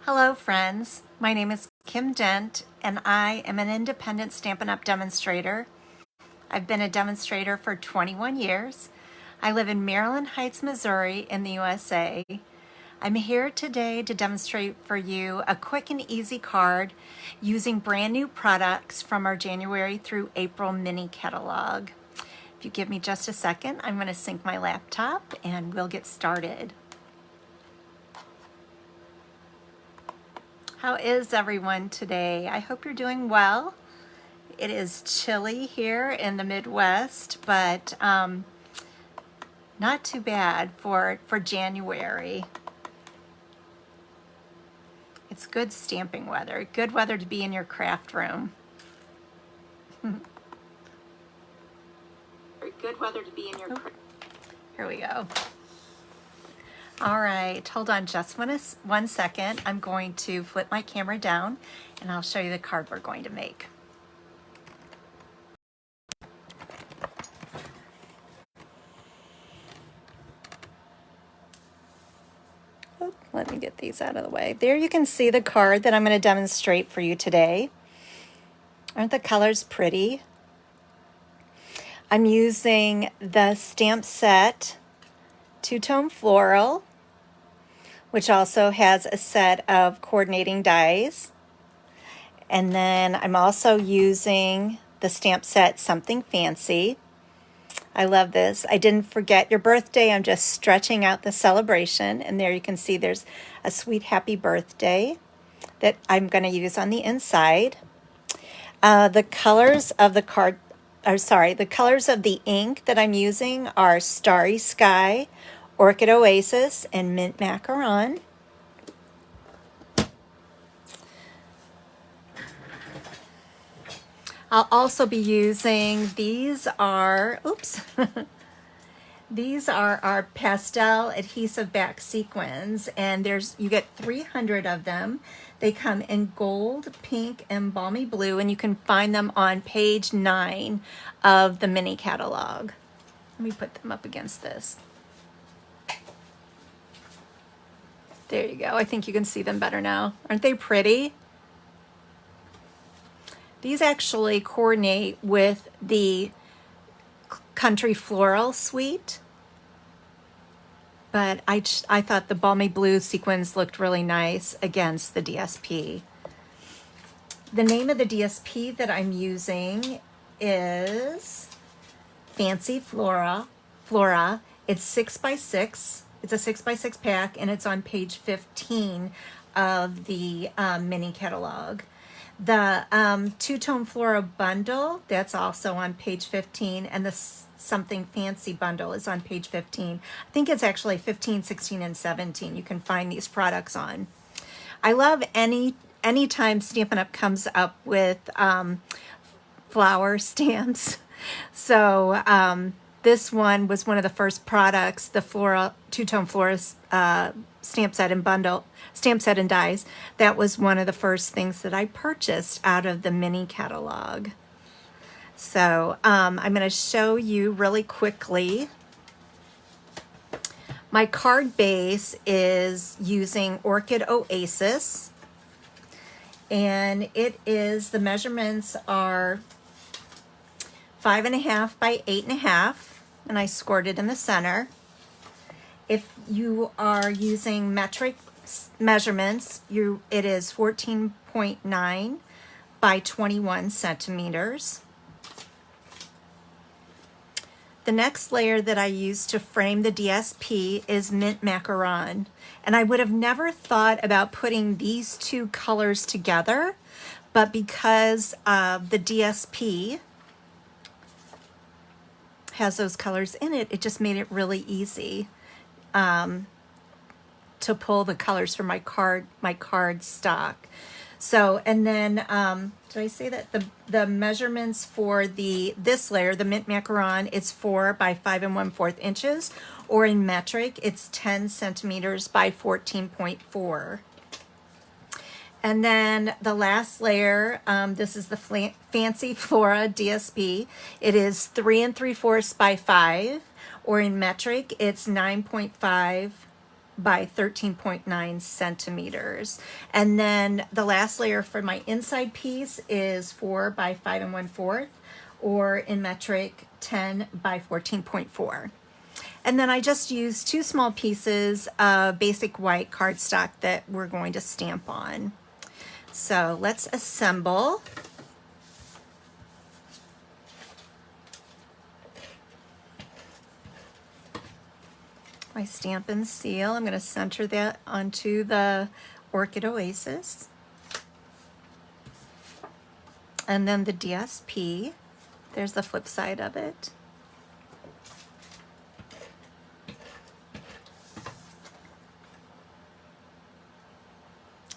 Hello friends, my name is Kim Dent and I am an independent Stampin' Up! Demonstrator. I've been a demonstrator for 21 years. I live in Maryland Heights, Missouri in the USA. I'm here today to demonstrate for you a quick and easy card using brand new products from our January through April mini catalog. If you give me just a second, I'm going to sync my laptop and we'll get started. How is everyone today? I hope you're doing well. It is chilly here in the Midwest, but not too bad for January. It's good stamping weather, good weather to be in your craft room. Good weather to be in your Here we go. All right, hold on just one second. I'm going to flip my camera down and I'll show you the card we're going to make. Oh, let me get these out of the way. There you can see the card that I'm going to demonstrate for you today. Aren't the colors pretty? I'm using the stamp set two-tone floral, which also has a set of coordinating dies. And then I'm also using the stamp set Something Fancy. I love this. I didn't forget your birthday. I'm just stretching out the celebration. And there you can see there's a sweet happy birthday that I'm going to use on the inside. The colors of the card, the colors of the ink that I'm using are Starry Sky, Orchid Oasis, and Mint Macaron. I'll also be using, these are our Pastel Adhesive back sequins, and you get 300 of them. They come in gold, pink, and balmy blue, and you can find them on page 9 of the mini catalog. Let me put them up against this. There you go. I think you can see them better now. Aren't they pretty? These actually coordinate with the Country Floral Suite, but I thought the balmy blue sequins looked really nice against the DSP. The name of the DSP that I'm using is Fancy Flora. It's 6x6. It's a 6x6 pack, and it's on page 15 of the mini catalog. The two-tone Flora bundle, that's also on page 15, and the Something Fancy bundle is on page 15. I think it's actually 15, 16, and 17. You can find these products on. I love anytime Stampin' Up! Comes up with flower stamps. So this one was one of the first products, the Flora two-tone Flora stamp set and dies. That was one of the first things that I purchased out of the mini catalog. So I'm going to show you really quickly. My card base is using Orchid Oasis, and the measurements are 5.5 by 8.5, and I scored it in the center. If you are using metric measurements, it is 14.9 by 21 centimeters. The next layer that I use to frame the DSP is Mint Macaron, and I would have never thought about putting these two colors together, but because the DSP has those colors in it, it just made it really easy to pull the colors from my card stock. So, and then did I say that the measurements for this layer, the Mint Macaron, it's 4 by 5 1/4 inches, or in metric, it's 10 centimeters by 14.4. And then the last layer, this is the Fancy Flora DSP. It is 3 3/4 by 5, or in metric, it's 9.5 by 13.9 centimeters. And then the last layer for my inside piece is 4 by 5 1/4, or in metric 10 by 14.4. And then I just used 2 small pieces of basic white cardstock that we're going to stamp on. So let's assemble. My stamp and seal. I'm going to center that onto the Orchid Oasis. And then the DSP. There's the flip side of it.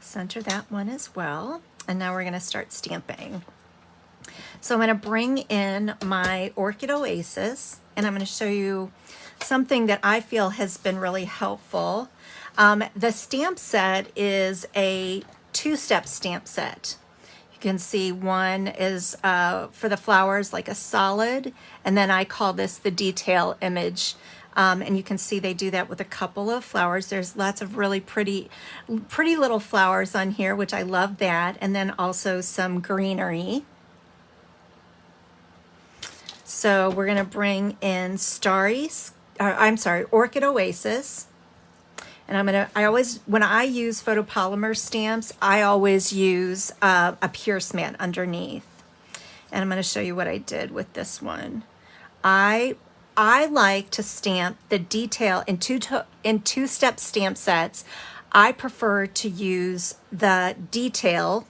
Center that one as well. And now we're going to start stamping. So I'm going to bring in my Orchid Oasis, and I'm going to show you something that I feel has been really helpful. The stamp set is a 2-step stamp set. You can see one is for the flowers, like a solid, and then I call this the detail image. And you can see they do that with a couple of flowers. There's lots of really pretty little flowers on here, which I love that. And then also some greenery. So we're gonna bring in Orchid Oasis. And when I use photopolymer stamps, I always use a Pierce mat underneath. And I'm gonna show you what I did with this one. I like to stamp the detail in two-step stamp sets. I prefer to use the detail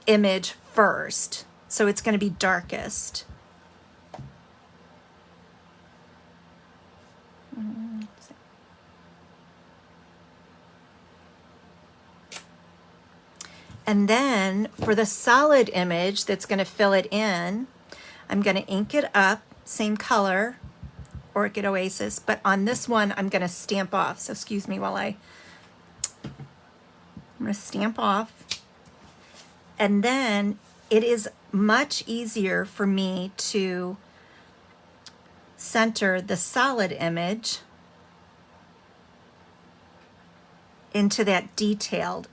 image first. So it's gonna be darkest. And then for the solid image that's going to fill it in, I'm going to ink it up, same color, Orchid Oasis, but on this one I'm going to stamp off. So excuse me while I'm going to stamp off. And then it is much easier for me to center the solid image into that detailed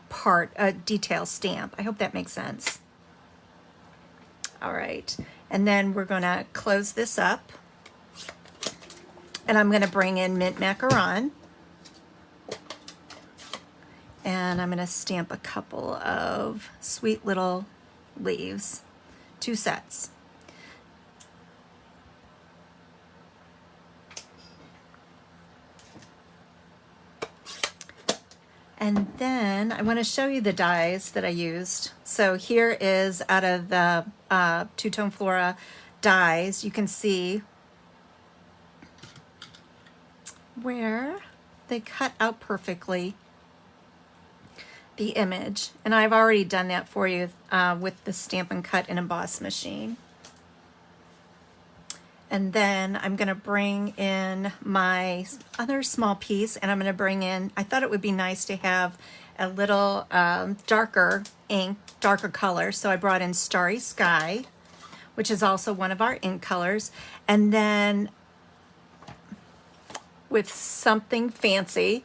part, detail stamp. I hope that makes sense. All right, and then we're gonna close this up, and I'm gonna bring in Mint Macaron, and I'm gonna stamp a couple of sweet little leaves, 2 sets. And then I want to show you the dies that I used. So here is out of the two-tone Flora dies. You can see where they cut out perfectly the image. And I've already done that for you with the Stampin' Cut and Emboss machine. And then I'm going to bring in my other small piece, and I'm going to bring in, I thought it would be nice to have a little darker ink, darker color. So I brought in Starry Sky, which is also one of our ink colors. And then with something fancy,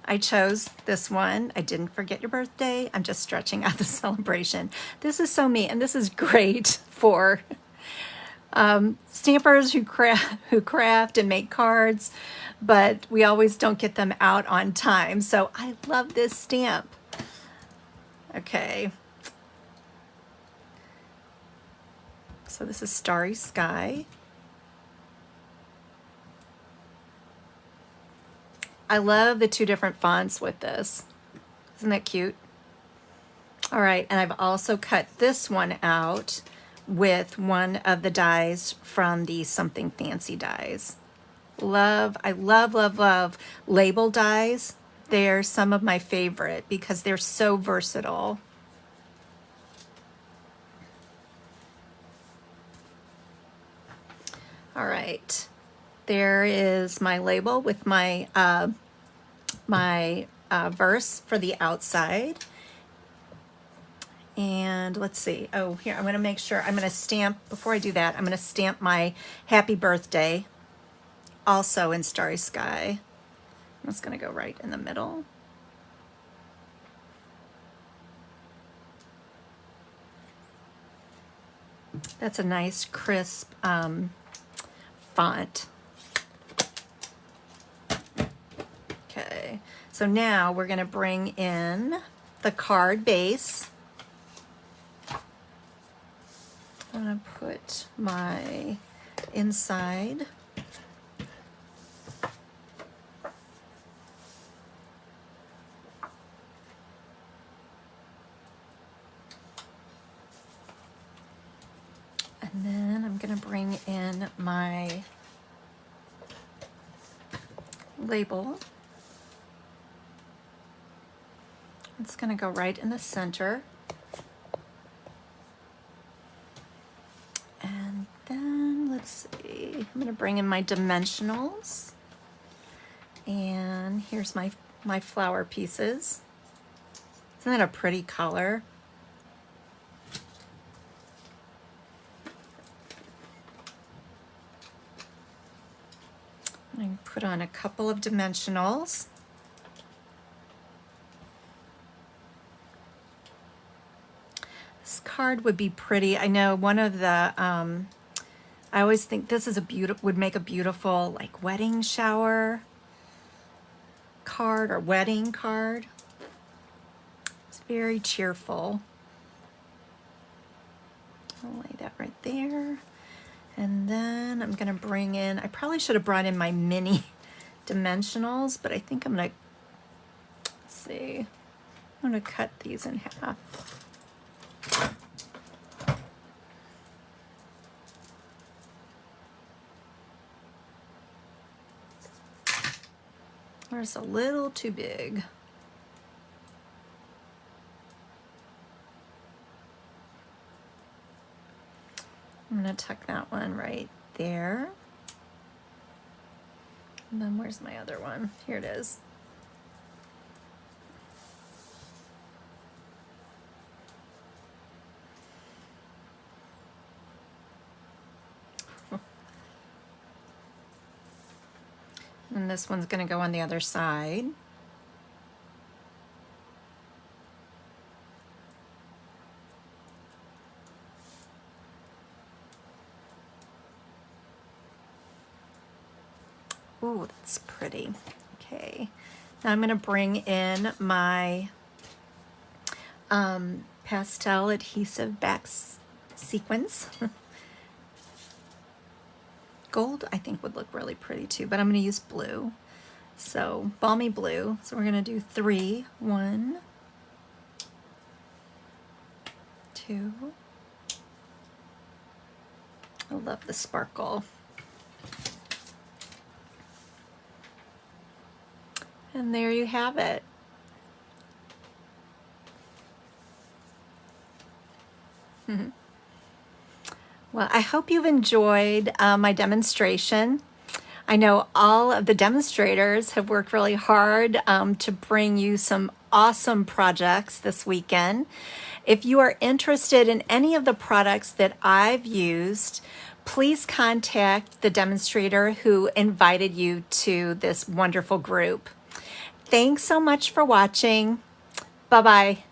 I chose this one. I didn't forget your birthday. I'm just stretching out the celebration. This is so me, and this is great for stampers who craft and make cards, but we always don't get them out on time. So I love this stamp. Okay. So this is Starry Sky. I love the 2 different fonts with this. Isn't that cute? All right, and I've also cut this one out with one of the dies from the Something Fancy dies. I love label dies. They're some of my favorite because they're so versatile. All right, there is my label with my verse for the outside. And let's see. Oh, here, I'm going to make sure. I'm going to stamp, before I do that, I'm going to stamp my happy birthday also in Starry Sky. I'm just going to go right in the middle. That's a nice crisp font. Okay, so now we're going to bring in the card base. I'm going to put my inside. And then I'm going to bring in my label. It's going to go right in the center. And then let's see, I'm going to bring in my dimensionals. And here's my flower pieces. Isn't that a pretty color? I'm going to put on a couple of dimensionals. This card would be pretty. I know one of the, I always think this is would make a beautiful like wedding shower card or wedding card. It's very cheerful. I'll lay that right there. And then I'm gonna bring in, I probably should have brought in my mini dimensionals, but I think I'm gonna, let's see, I'm gonna cut these in half. There's a little too big. I'm gonna tuck that one right there. And then where's my other one? Here it is. And this one's gonna go on the other side. Ooh, that's pretty. Okay, now I'm gonna bring in my pastel adhesive back sequins. Gold I think would look really pretty too, but I'm going to use blue. So balmy blue. So we're going to do 3. 1, 2. I love the sparkle. And there you have it. Well, I hope you've enjoyed my demonstration. I know all of the demonstrators have worked really hard to bring you some awesome projects this weekend. If you are interested in any of the products that I've used, please contact the demonstrator who invited you to this wonderful group. Thanks so much for watching. Bye-bye.